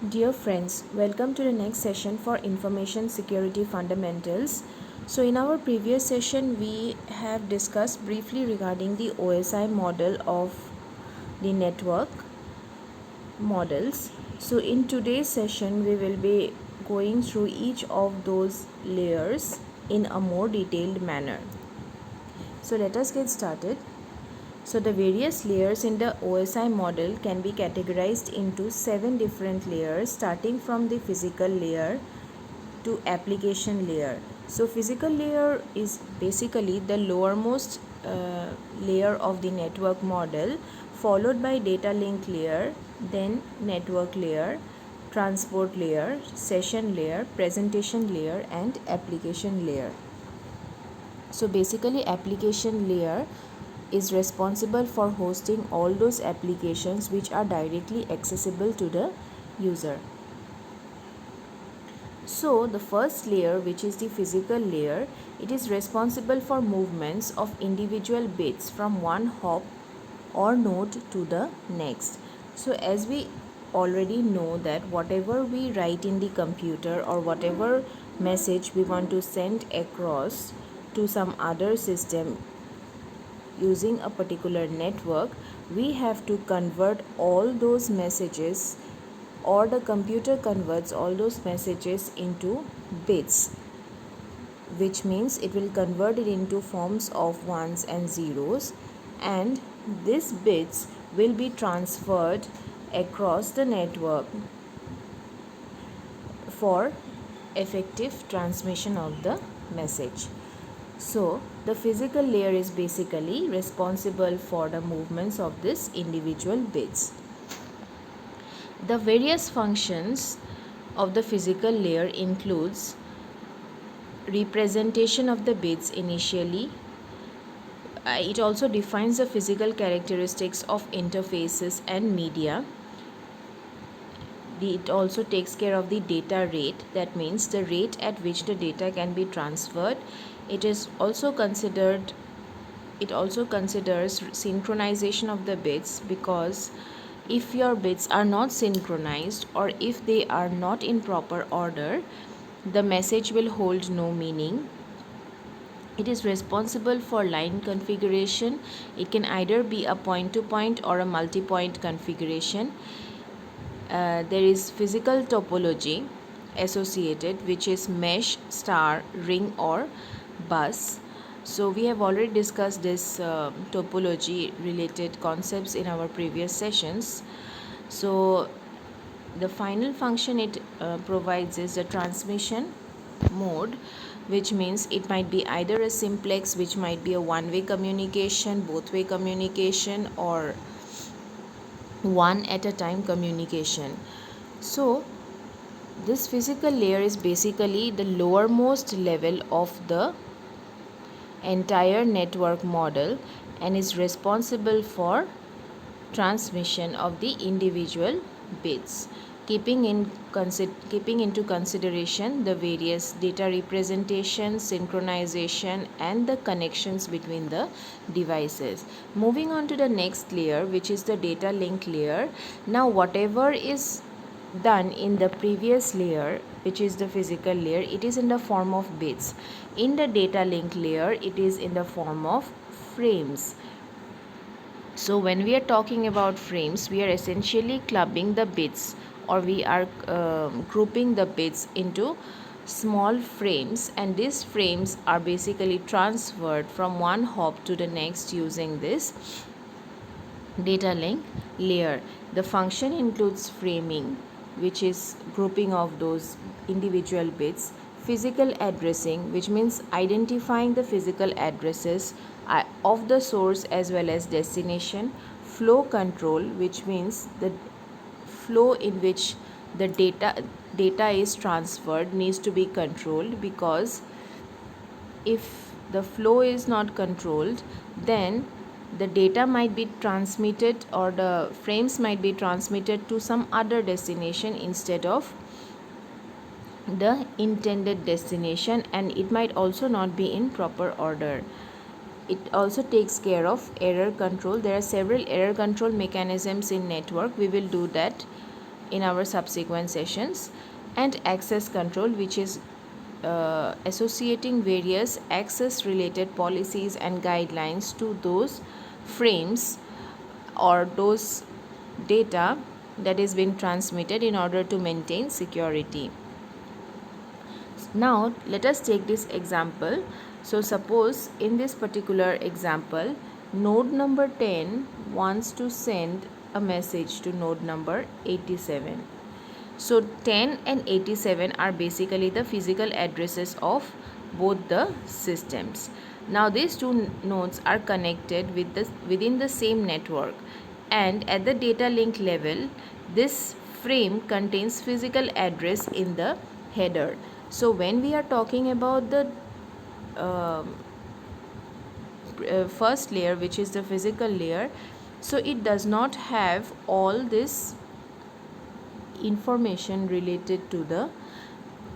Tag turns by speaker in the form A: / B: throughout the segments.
A: Dear friends, welcome to the next session for Information Security Fundamentals. So, in our previous session, we have discussed briefly regarding the OSI model of the network models. So, in today's session, we will be going through each of those layers in a more detailed manner. So, let us get started. So the various layers in the OSI model can be categorized into 7 different layers, starting from the physical layer to application layer. So physical layer is basically the lowermost layer of the network model, followed by data link layer, then network layer, transport layer, session layer, presentation layer, and application layer. So basically application layer is responsible for hosting all those applications which are directly accessible to the user. So the first layer, which is the physical layer, it is responsible for movements of individual bits from one hop or node to the next. So as we already know that whatever we write in the computer or whatever message we want to send across to some other system using a particular network, we have to convert all those messages, or the computer converts all those messages into bits, which means it will convert it into forms of ones and zeros, and these bits will be transferred across the network for effective transmission of the message. So the physical layer is basically responsible for the movements of this individual bits. The various functions of the physical layer includes representation of the bits initially. It also defines the physical characteristics of interfaces and media. It also takes care of the data rate, that means the rate at which the data can be transferred. It also considers synchronization of the bits, because if your bits are not synchronized or if they are not in proper order, the message will hold no meaning. It is responsible for line configuration. It can either be a point to point or a multi-point configuration. There is physical topology associated, which is mesh, star, ring, or bus. So we have already discussed this topology related concepts in our previous sessions. So the final function it provides is the transmission mode, which means it might be either a simplex, which might be a one-way communication, both-way communication, or one at a time communication. So this physical layer is basically the lowermost level of the entire network model and is responsible for transmission of the individual bits, keeping into consideration the various data representation, synchronization, and the connections between the devices. Moving on to the next layer, which is the data link layer. Now whatever is done in the previous layer, which is the physical layer, it is in the form of bits. In the data link layer, it is in the form of frames. So when we are talking about frames, we are essentially clubbing the bits, or we are grouping the bits into small frames, and these frames are basically transferred from one hop to the next using this data link layer. The function includes framing, which is grouping of those individual bits, physical addressing, which means identifying the physical addresses of the source as well as destination, flow control, which means the flow in which the data is transferred needs to be controlled, because if the flow is not controlled, then the data might be transmitted, or the frames might be transmitted to some other destination instead of the intended destination, and it might also not be in proper order. It also takes care of error control. There are several error control mechanisms in network. We will do that in our subsequent sessions, and access control, which is associating various access related policies and guidelines to those frames or those data that is being transmitted in order to maintain security. Now let us take this example. So suppose in this particular example, node number 10 wants to send a message to node number 87. So 10 and 87 are basically the physical addresses of both the systems. Now these two nodes are connected within the same network, and at the data link level, this frame contains physical address in the header. So when we are talking about the first layer, which is the physical layer, so it does not have all this information related to the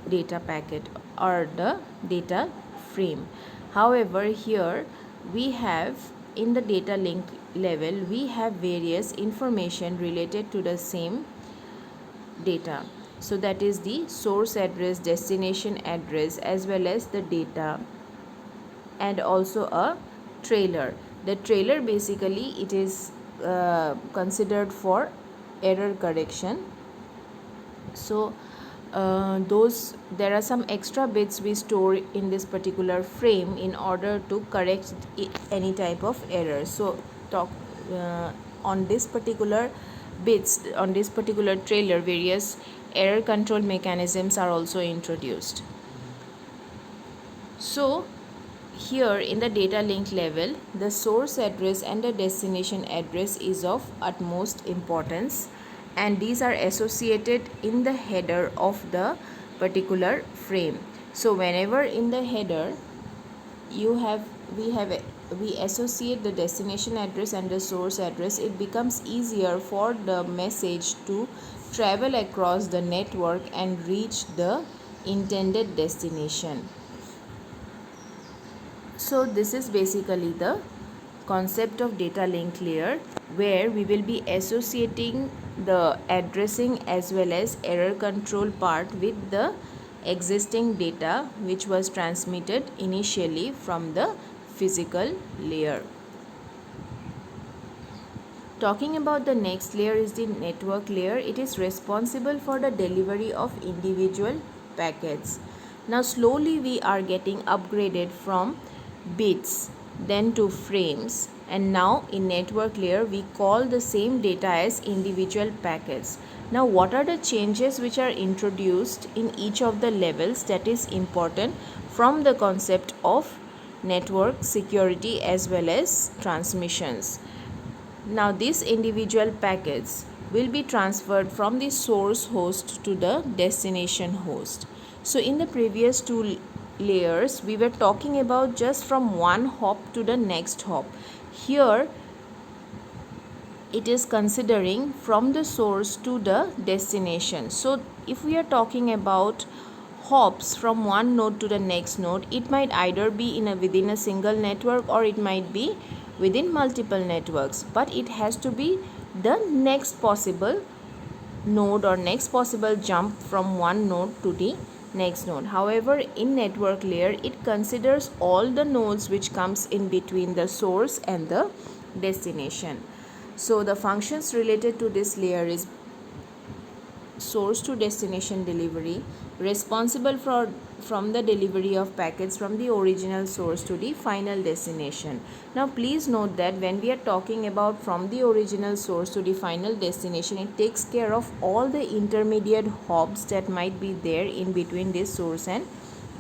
A: data packet or the data frame. However, here we have in the data link level, we have various information related to the same data. So that is the source address, destination address, as well as the data, and also a trailer. The trailer basically it is considered for error correction. So there are some extra bits we store in this particular frame in order to correct any type of error. So on this particular bits, on this particular trailer, various error control mechanisms are also introduced. So here in the data link level, the source address and the destination address is of utmost importance, and these are associated in the header of the particular frame. So whenever in the header we associate the destination address and the source address, it becomes easier for the message to travel across the network and reach the intended destination. So this is basically the concept of data link layer, where we will be associating the addressing as well as error control part with the existing data which was transmitted initially from the physical layer. Talking about the next layer is the network layer. It is responsible for the delivery of individual packets. Now slowly we are getting upgraded from bits, then to frames, and now in network layer we call the same data as individual packets. Now what are the changes which are introduced in each of the levels that is important from the concept of network security as well as transmissions? Now these individual packets will be transferred from the source host to the destination host. So in the previous two layers we were talking about just from one hop to the next hop. Here it is considering from the source to the destination. So if we are talking about hops from one node to the next node, it might either be within a single network, or it might be within multiple networks, but it has to be the next possible node or next possible jump from one node to the next node. However, in network layer it considers all the nodes which comes in between the source and the destination. So the functions related to this layer is source to destination delivery, responsible from the delivery of packets from the original source to the final destination. Now please note that when we are talking about from the original source to the final destination, it takes care of all the intermediate hops that might be there in between this source and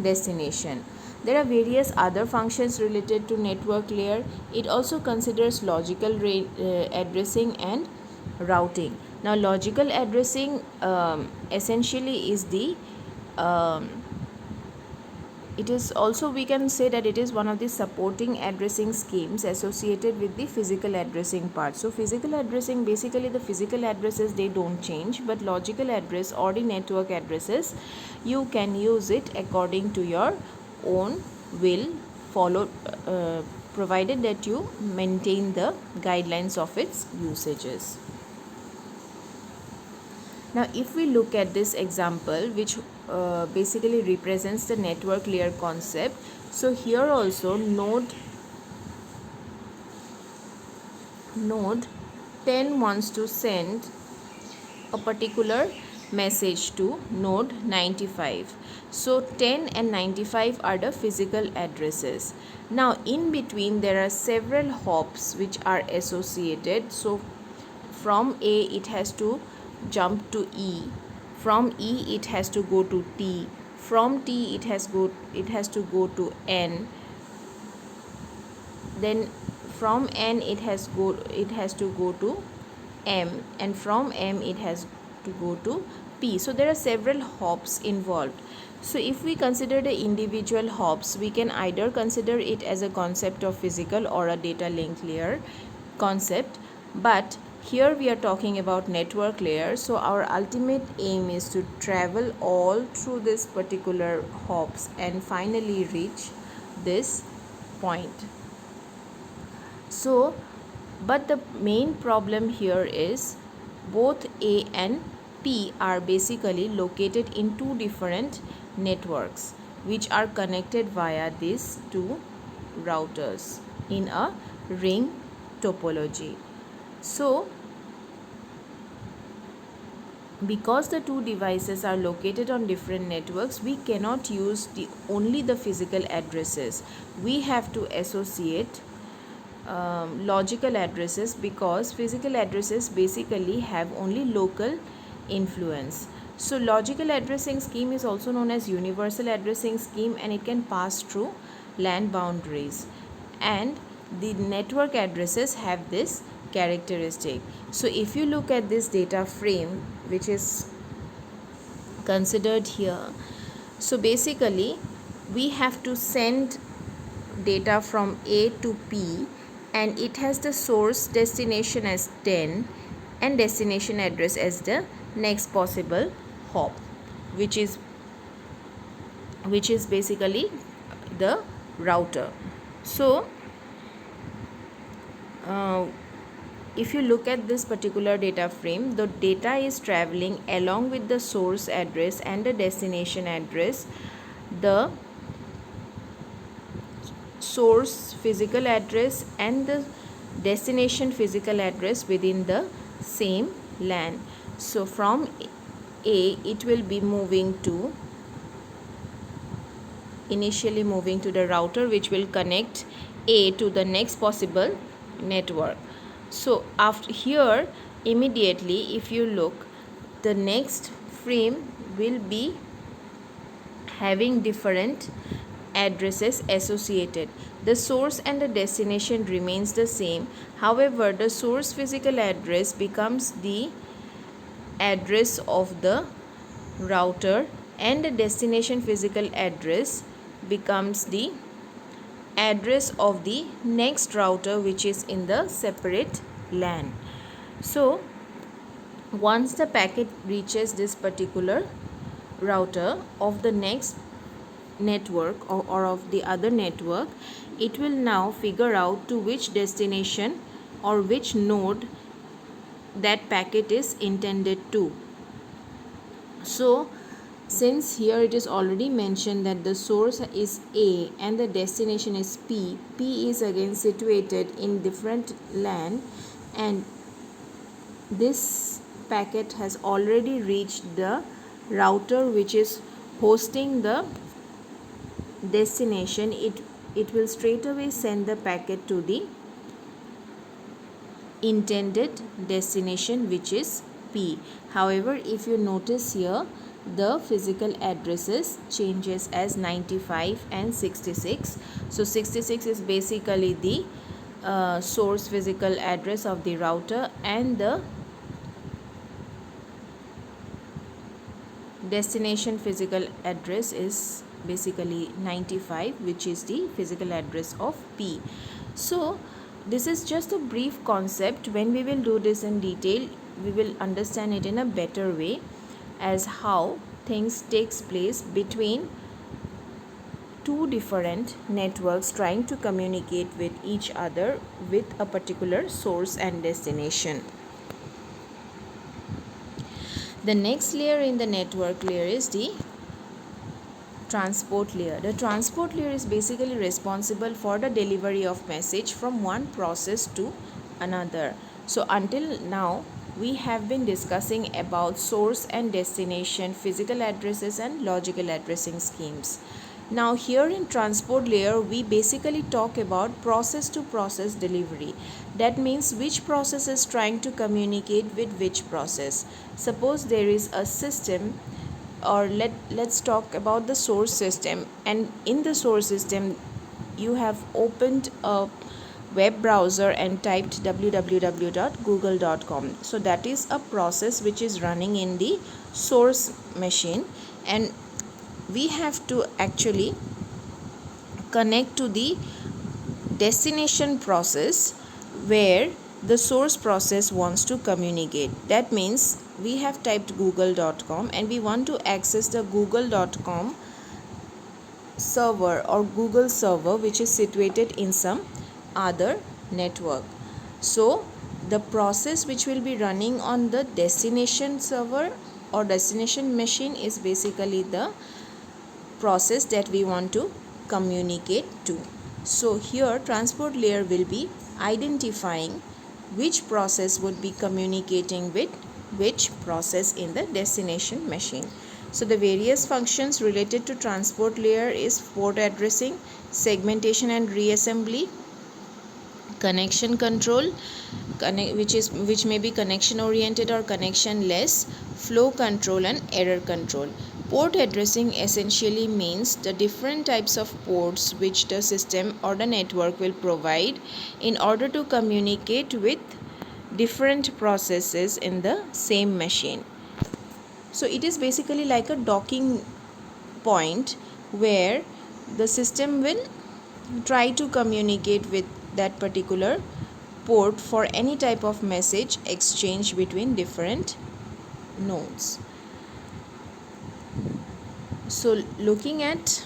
A: destination. There are various other functions related to network layer. It also considers logical addressing and routing. Now logical addressing essentially is the it is also, we can say that it is one of the supporting addressing schemes associated with the physical addressing part. So physical addressing, basically the physical addresses, they don't change, but logical address or the network addresses, you can use it according to your own will, provided that you maintain the guidelines of its usages. Now if we look at this example, which basically represents the network layer concept, so here also node 10 wants to send a particular message to node 95. So 10 and 95 are the physical addresses. Now in between there are several hops which are associated. So from A it has to jump to E, from E it has to go to T, from T it has to go to N, then from N it has to go to M, and from M it has to go to P. So there are several hops involved. So if we consider the individual hops, we can either consider it as a concept of physical or a data link layer concept, but here we are talking about network layer. So our ultimate aim is to travel all through this particular hops and finally reach this point. So but the main problem here is both A and P are basically located in two different networks which are connected via these two routers in a ring topology. So because the two devices are located on different networks, we cannot use only the physical addresses. We have to associate logical addresses, because physical addresses basically have only local influence. So logical addressing scheme is also known as universal addressing scheme, and it can pass through LAN boundaries, and the network addresses have this characteristic. So if you look at this data frame which is considered here, so basically we have to send data from A to P, and it has the source destination as 10 and destination address as the next possible hop, which is basically the router. So if you look at this particular data frame, the data is traveling along with the source address and the destination address. The source physical address and the destination physical address within the same LAN. So from A it will be initially moving to the router, which will connect A to the next possible network. So after here, immediately if you look, the next frame will be having different addresses associated. The source and the destination remains the same. However, the source physical address becomes the address of the router, and the destination physical address becomes the address of the next router, which is in the separate LAN. So once the packet reaches this particular router of the next network or of the other network, it will now figure out to which destination or which node that packet is intended to. So since here it is already mentioned that the source is A and the destination is P, P is again situated in different LAN, and this packet has already reached the router which is hosting the destination. It will straight away send the packet to the intended destination, which is P. However, if you notice here, the physical addresses changes as 95 and 66. So 66 is basically the source physical address of the router, and the destination physical address is basically 95, which is the physical address of P. So this is just a brief concept. When we will do this in detail, we will understand it in a better way as how things takes place between two different networks trying to communicate with each other with a particular source and destination. The next layer in the network layer is the transport layer. The transport layer is basically responsible for the delivery of message from one process to another. So until now we have been discussing about source and destination, physical addresses and logical addressing schemes. Now here in transport layer we basically talk about process to process delivery. That means which process is trying to communicate with which process. Suppose there is a system, or let's talk about the source system, and in the source system you have opened a web browser and typed www.google.com. So that is a process which is running in the source machine, and we have to actually connect to the destination process where the source process wants to communicate. That means we have typed google.com and we want to access the google.com server or Google server which is situated in some other network. So the process which will be running on the destination server or destination machine is basically the process that we want to communicate to. So here transport layer will be identifying which process would be communicating with which process in the destination machine. So the various functions related to transport layer is port addressing, segmentation and reassembly, connection control, which may be connection oriented or connection less, flow control and error control. Port addressing essentially means the different types of ports which the system or the network will provide in order to communicate with different processes in the same machine. So it is basically like a docking point where the system will try to communicate with that particular port for any type of message exchange between different nodes. So looking at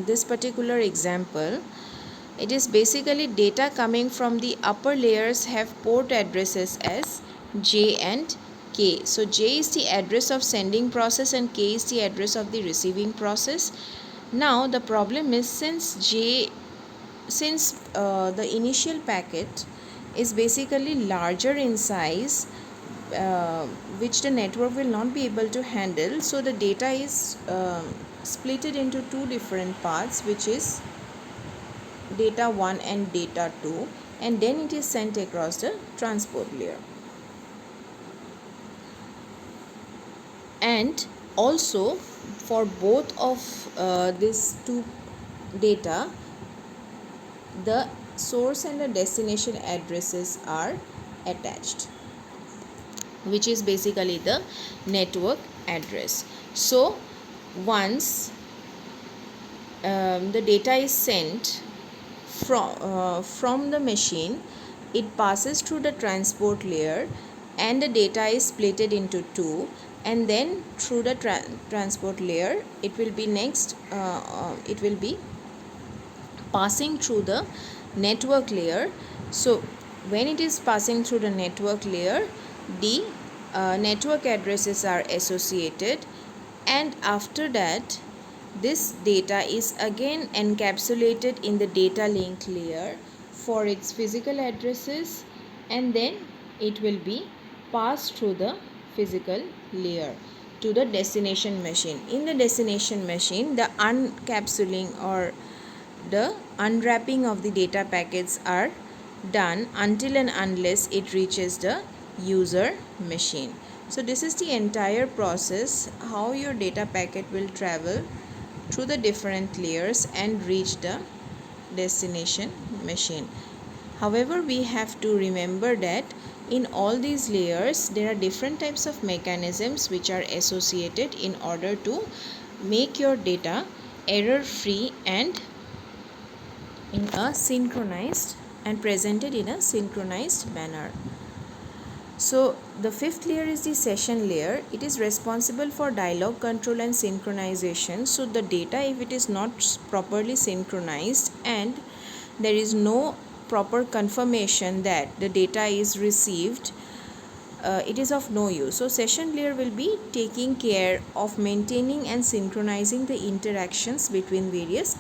A: this particular example, it is basically data coming from the upper layers have port addresses as J and K. So J is the address of sending process and K is the address of the receiving process. Now the problem is since the initial packet is basically larger in size, which the network will not be able to handle, so the data is splitted into two different parts, which is data 1 and data 2, and then it is sent across the transport layer. And also for both of these two data, the source and the destination addresses are attached, which is basically the network address. So once the data is sent from the machine, it passes through the transport layer and the data is splitted into two, and then through the transport layer it will be it will be passing through the network layer. So when it is passing through the network layer, the network addresses are associated, and after that this data is again encapsulated in the data link layer for its physical addresses, and then it will be passed through the physical layer to the destination machine. In the destination machine, the uncapsulating or the unwrapping of the data packets are done until and unless it reaches the user machine. So this is the entire process, how your data packet will travel through the different layers and reach the destination machine. However, we have to remember that in all these layers there are different types of mechanisms which are associated in order to make your data error free and in a synchronized and presented in a synchronized manner. So the fifth layer is the session layer. It is responsible for dialog control and synchronization. So the data, if it is not properly synchronized and there is no proper confirmation that the data is received it is of no use. So session layer will be taking care of maintaining and synchronizing the interactions between various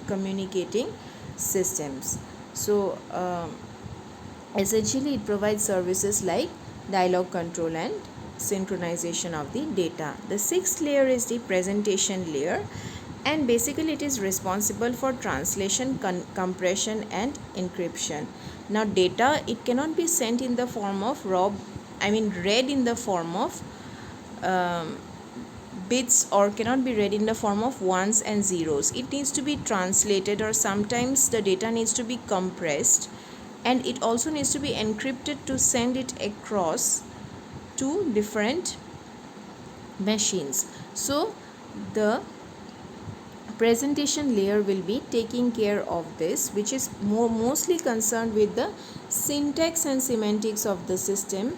A: communicating systems. So essentially it provides services like dialogue control and synchronization of the data. The sixth layer is the presentation layer, and basically it is responsible for translation, compression and encryption. Now data, it cannot be sent in the form of read in the form of bits, or cannot be read in the form of ones and zeros. It needs to be translated, or sometimes the data needs to be compressed, and it also needs to be encrypted to send it across to different machines. So the presentation layer will be taking care of this, which is mostly concerned with the syntax and semantics of the system,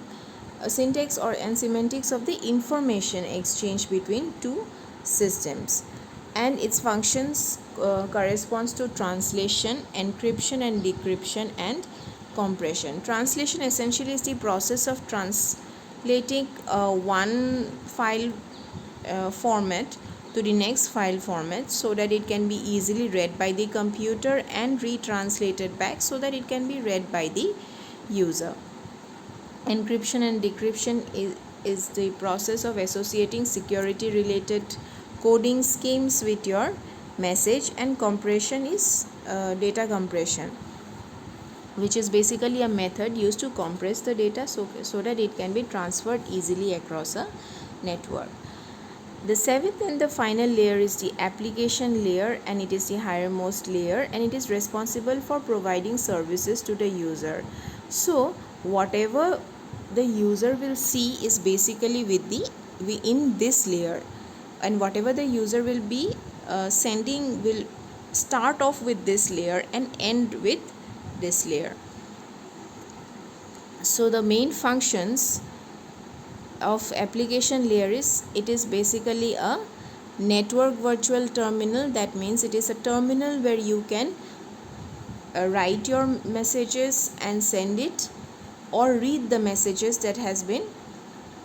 A: syntax and semantics of the information exchange between two systems, and its functions corresponds to translation, encryption and decryption and compression. Translation essentially is the process of translating one file format to the next file format, so that it can be easily read by the computer and retranslated back so that it can be read by the user. Encryption and decryption is the process of associating security related coding schemes with your message, and compression is data compression, which is basically a method used to compress the data so that it can be transferred easily across a network. The seventh and the final layer is the application layer, and it is the highermost layer, and it is responsible for providing services to the user. So whatever the user will see is basically in this layer, and whatever the user will be sending will start off with this layer and end with this layer. So the main functions of application layer is, it is basically a network virtual terminal. That means it is a terminal where you can write your messages and send it, or read the messages that has been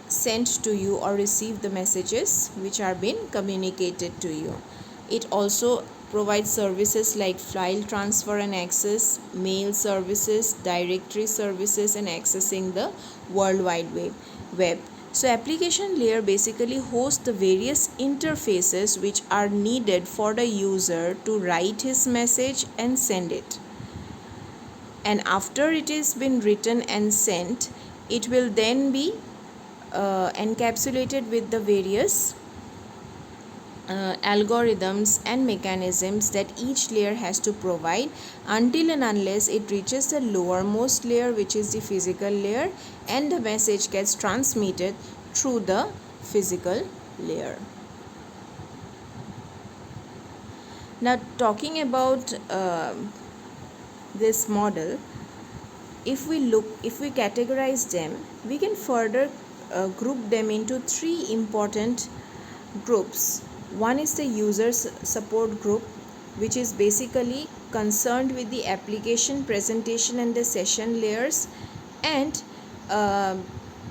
A: sent to you, or receive the messages which are being communicated to you. It also provides services like file transfer and access, mail services, directory services, and accessing the World Wide Web. So application layer basically hosts the various interfaces which are needed for the user to write his message and send it. And after it is been written and sent, it will then be encapsulated with the various algorithms and mechanisms that each layer has to provide, until and unless it reaches the lowermost layer, which is the physical layer, and the message gets transmitted through the physical layer. Now talking about this model, if we categorize them, we can further group them into three important groups. One is the user support group, which is basically concerned with the application, presentation and the session layers, and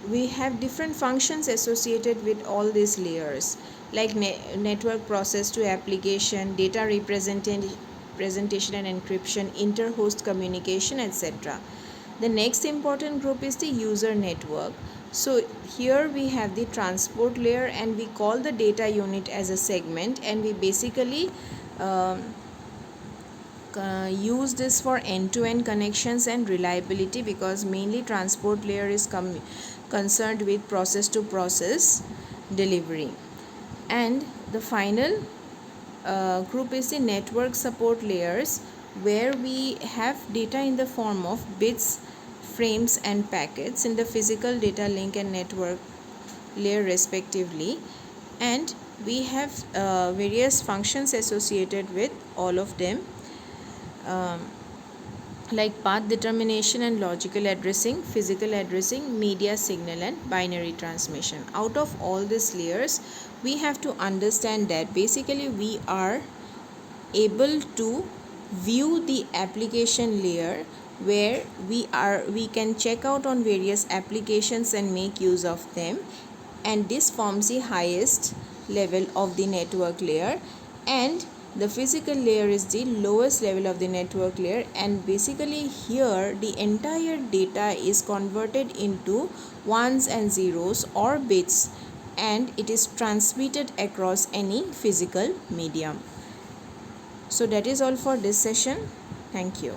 A: we have different functions associated with all these layers, like network process to application, data presentation and encryption, inter-host communication, etc. The next important group is the user network. So here we have the transport layer, and we call the data unit as a segment, and we basically use this for end-to-end connections and reliability, because mainly transport layer is concerned with process to process delivery. And the final group is the network support layers, where we have data in the form of bits, frames and packets in the physical data link and network layer respectively, and we have various functions associated with all of them, like path determination and logical addressing, physical addressing, media signal and binary transmission. Out of all these layers, we have to understand that basically we are able to view the application layer where we can check out on various applications and make use of them, and this forms the highest level of the network layer, and the physical layer is the lowest level of the network layer. And basically here the entire data is converted into ones and zeros or bits, and it is transmitted across any physical medium. So that is all for this session. Thank you.